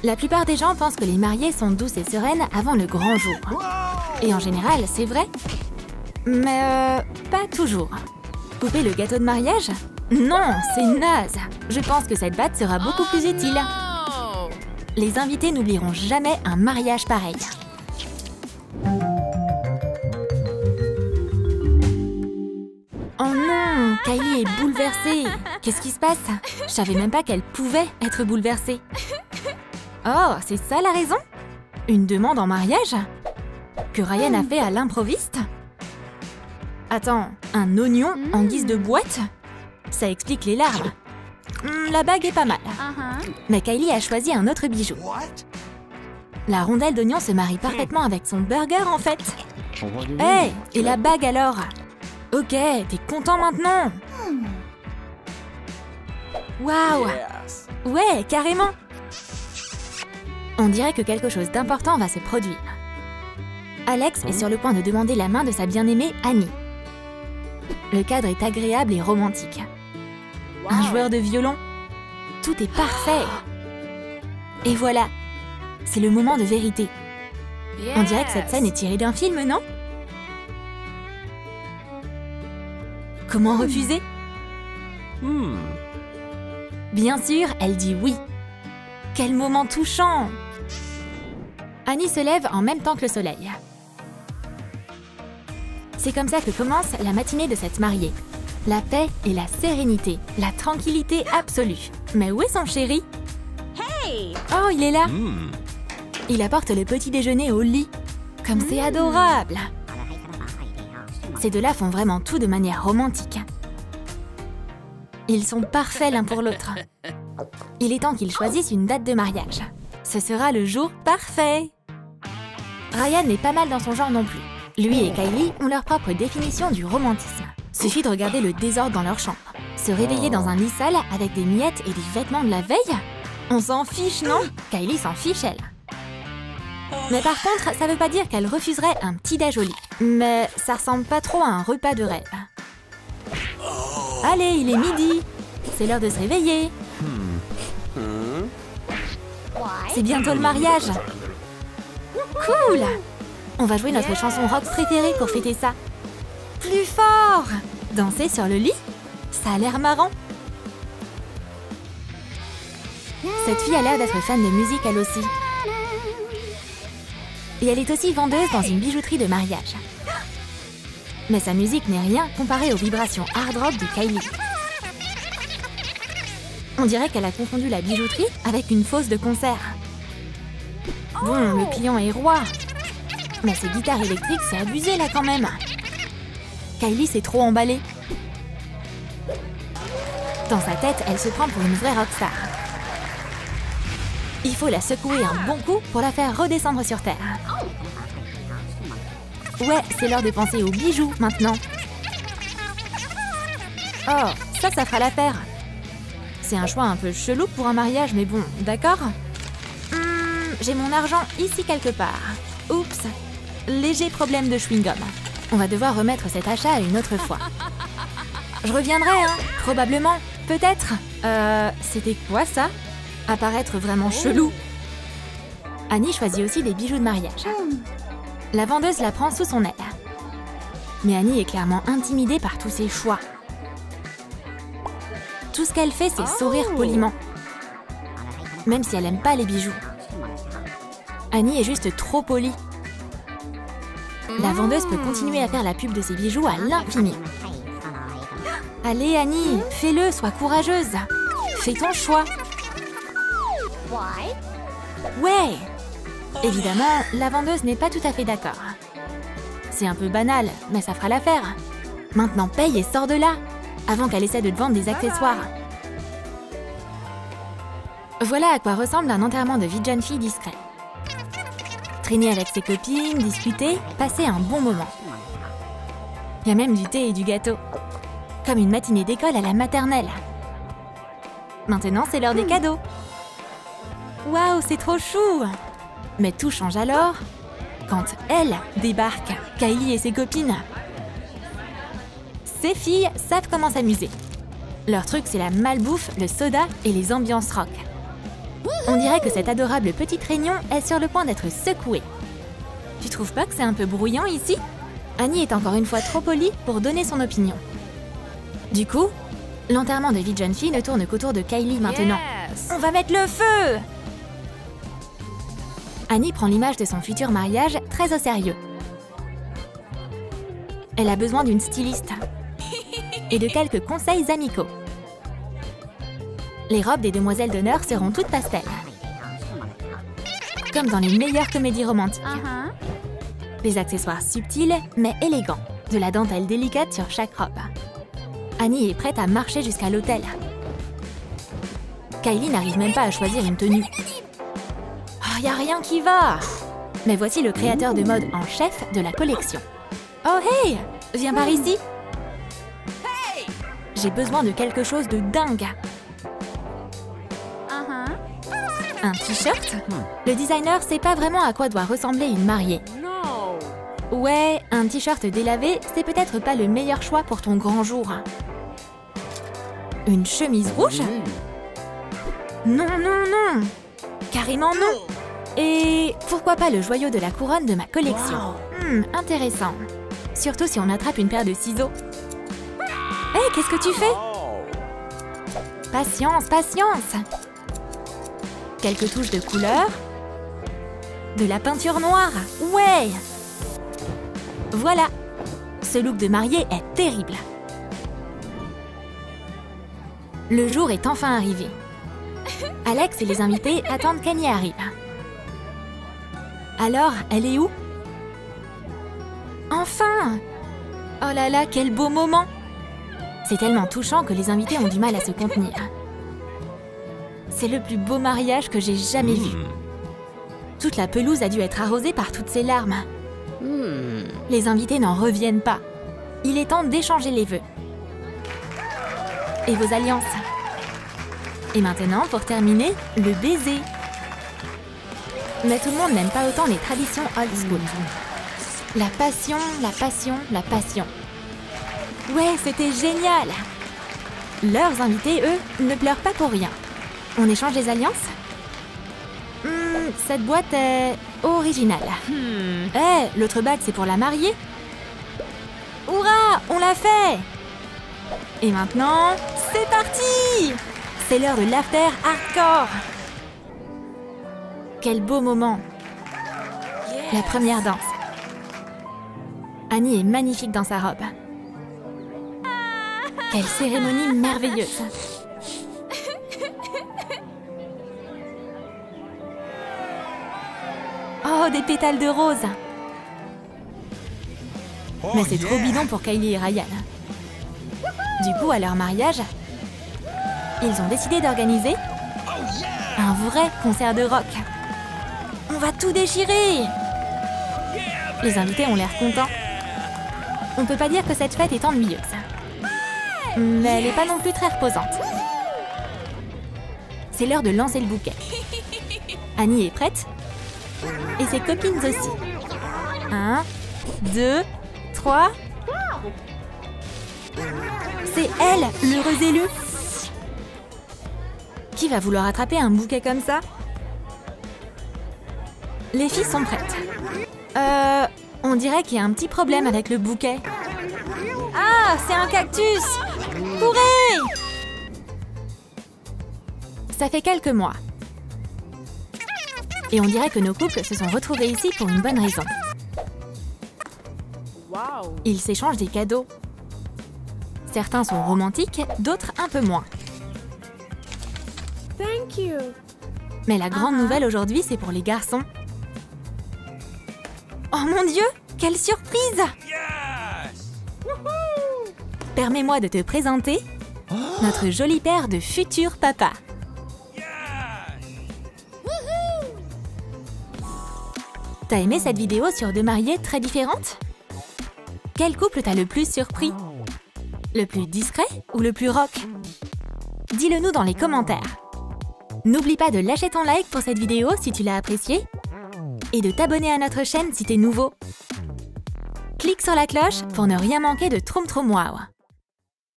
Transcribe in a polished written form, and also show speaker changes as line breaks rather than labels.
La plupart des gens pensent que les mariées sont douces et sereines avant le grand jour. Et en général, c'est vrai. Mais pas toujours. Couper le gâteau de mariage? Non, c'est naze. Je pense que cette batte sera beaucoup plus utile. Les invités n'oublieront jamais un mariage pareil. Oh non, Kylie est bouleversée. Qu'est-ce qui se passe? Je savais même pas qu'elle pouvait être bouleversée. Oh, c'est ça la raison? Une demande en mariage? Que Ryan a fait à l'improviste? Attends, un oignon en guise de boîte? Ça explique les larmes. La bague est pas mal. Mais Kylie a choisi un autre bijou. La rondelle d'oignon se marie parfaitement avec son burger en fait. Hey, et la bague alors? Ok, t'es content maintenant? Waouh! Ouais, carrément! On dirait que quelque chose d'important va se produire. Alex est sur le point de demander la main de sa bien-aimée Annie. Le cadre est agréable et romantique. Un joueur de violon. Tout est parfait. Et voilà, c'est le moment de vérité. On dirait que cette scène est tirée d'un film, non? Comment refuser? Bien sûr, elle dit oui. Quel moment touchant! Annie se lève en même temps que le soleil. C'est comme ça que commence la matinée de cette mariée. La paix et la sérénité, la tranquillité absolue. Mais où est son chéri? Oh, il est là! Il apporte le petit déjeuner au lit. Comme c'est adorable! Ces deux-là font vraiment tout de manière romantique. Ils sont parfaits l'un pour l'autre. Il est temps qu'ils choisissent une date de mariage. Ce sera le jour parfait. Ryan n'est pas mal dans son genre non plus. Lui et Kylie ont leur propre définition du romantisme. Suffit de regarder le désordre dans leur chambre. Se réveiller dans un lit sale avec des miettes et des vêtements de la veille? On s'en fiche, non? Kylie s'en fiche, elle. Mais par contre, ça veut pas dire qu'elle refuserait un petit déj au lit. Mais ça ressemble pas trop à un repas de rêve. Allez, il est midi. C'est l'heure de se réveiller. C'est bientôt le mariage. Cool! On va jouer notre chanson rock préférée pour fêter ça. Plus fort! Danser sur le lit? Ça a l'air marrant. Cette fille a l'air d'être fan de musique elle aussi. Et elle est aussi vendeuse dans une bijouterie de mariage. Mais sa musique n'est rien comparée aux vibrations hard rock de Kylie. On dirait qu'elle a confondu la bijouterie avec une fosse de concert. Bon, le client est roi. Mais ces guitares électriques, c'est abusé là quand même. Kylie s'est trop emballée. Dans sa tête, elle se prend pour une vraie rockstar. Il faut la secouer un bon coup pour la faire redescendre sur terre. Ouais, c'est l'heure de penser aux bijoux maintenant. Oh, ça fera l'affaire. C'est un choix un peu chelou pour un mariage, mais bon, d'accord. J'ai mon argent ici quelque part. Oups, léger problème de chewing-gum. On va devoir remettre cet achat une autre fois. Je reviendrai, hein, probablement, peut-être. C'était quoi ça? Apparaître vraiment chelou. Annie choisit aussi des bijoux de mariage. La vendeuse la prend sous son aile. Mais Annie est clairement intimidée par tous ses choix. Tout ce qu'elle fait, c'est sourire poliment. Même si elle n'aime pas les bijoux. Annie est juste trop polie. La vendeuse peut continuer à faire la pub de ses bijoux à l'infini. Allez Annie, fais-le, sois courageuse. Fais ton choix. Ouais. Évidemment, la vendeuse n'est pas tout à fait d'accord. C'est un peu banal, mais ça fera l'affaire. Maintenant paye et sors de là, avant qu'elle essaie de te vendre des accessoires. Voilà à quoi ressemble un enterrement de vie de jeune fille discret. Traîner avec ses copines, discuter, passer un bon moment. Il y a même du thé et du gâteau. Comme une matinée d'école à la maternelle. Maintenant, c'est l'heure des cadeaux. Waouh, c'est trop chou! Mais tout change alors quand elle débarque, Kylie et ses copines. Ces filles savent comment s'amuser. Leur truc, c'est la malbouffe, le soda et les ambiances rock. On dirait que cette adorable petite réunion est sur le point d'être secouée. Tu trouves pas que c'est un peu bruyant ici? Annie est encore une fois trop polie pour donner son opinion. Du coup, l'enterrement de vie de jeune fille ne tourne qu'autour de Kylie maintenant.
Yes.
On va mettre le feu! Annie prend l'image de son futur mariage très au sérieux. Elle a besoin d'une styliste et de quelques conseils amicaux. Les robes des demoiselles d'honneur seront toutes pastel, comme dans les meilleures comédies romantiques. Des accessoires subtils mais élégants, de la dentelle délicate sur chaque robe. Annie est prête à marcher jusqu'à l'hôtel. Kylie n'arrive même pas à choisir une tenue. Oh, y a rien qui va! Mais voici le créateur de mode en chef de la collection. Oh hey! Viens par ici! J'ai besoin de quelque chose de dingue. Un t-shirt? Le designer sait pas vraiment à quoi doit ressembler une mariée.
No.
Ouais, un t-shirt délavé, c'est peut-être pas le meilleur choix pour ton grand jour. Une chemise rouge? Non, non, non! Carrément non! Et pourquoi pas le joyau de la couronne de ma collection? Intéressant. Surtout si on attrape une paire de ciseaux. Hé, qu'est-ce que tu fais? Patience, patience! Quelques touches de couleur. De la peinture noire. Ouais! Voilà! Ce look de mariée est terrible. Le jour est enfin arrivé. Alex et les invités attendent qu'Annie arrive. Alors, elle est où? Enfin! Oh là là, quel beau moment! C'est tellement touchant que les invités ont du mal à se contenir. C'est le plus beau mariage que j'ai jamais vu. Toute la pelouse a dû être arrosée par toutes ces larmes. Les invités n'en reviennent pas. Il est temps d'échanger les vœux. Et vos alliances. Et maintenant, pour terminer, le baiser. Mais tout le monde n'aime pas autant les traditions old school. La passion, la passion, la passion. Ouais, c'était génial! Leurs invités, eux, ne pleurent pas pour rien. On échange les alliances? Cette boîte est originale. L'autre bague, c'est pour la mariée? Hurrah! On l'a fait! Et maintenant, c'est parti! C'est l'heure de l'after hardcore! Quel beau moment! La première danse. Annie est magnifique dans sa robe. Quelle cérémonie merveilleuse! Oh, des pétales de rose! Mais c'est trop bidon pour Kylie et Ryan. Du coup, à leur mariage, ils ont décidé d'organiser un vrai concert de rock. On va tout déchirer! Les invités ont l'air contents. On peut pas dire que cette fête est ennuyeuse. Mais elle n'est pas non plus très reposante. C'est l'heure de lancer le bouquet. Annie est prête. Et ses copines aussi. 1, 2, 3. C'est elle, l'heureuse élue. Qui va vouloir attraper un bouquet comme ça? Les filles sont prêtes. On dirait qu'il y a un petit problème avec le bouquet. Ah, c'est un cactus! Courez! Ça fait quelques mois. Et on dirait que nos couples se sont retrouvés ici pour une bonne raison. Ils s'échangent des cadeaux. Certains sont romantiques, d'autres un peu moins.
Thank you.
Mais la grande nouvelle aujourd'hui, c'est pour les garçons. Oh mon Dieu! Quelle surprise! Permets-moi de te présenter notre joli père de futur papa. T'as aimé cette vidéo sur deux mariés très différentes? Quel couple t'a le plus surpris? Le plus discret ou le plus rock? Dis-le nous dans les commentaires. N'oublie pas de lâcher ton like pour cette vidéo si tu l'as appréciée et de t'abonner à notre chaîne si t'es nouveau. Clique sur la cloche pour ne rien manquer de Troum Troum Wow.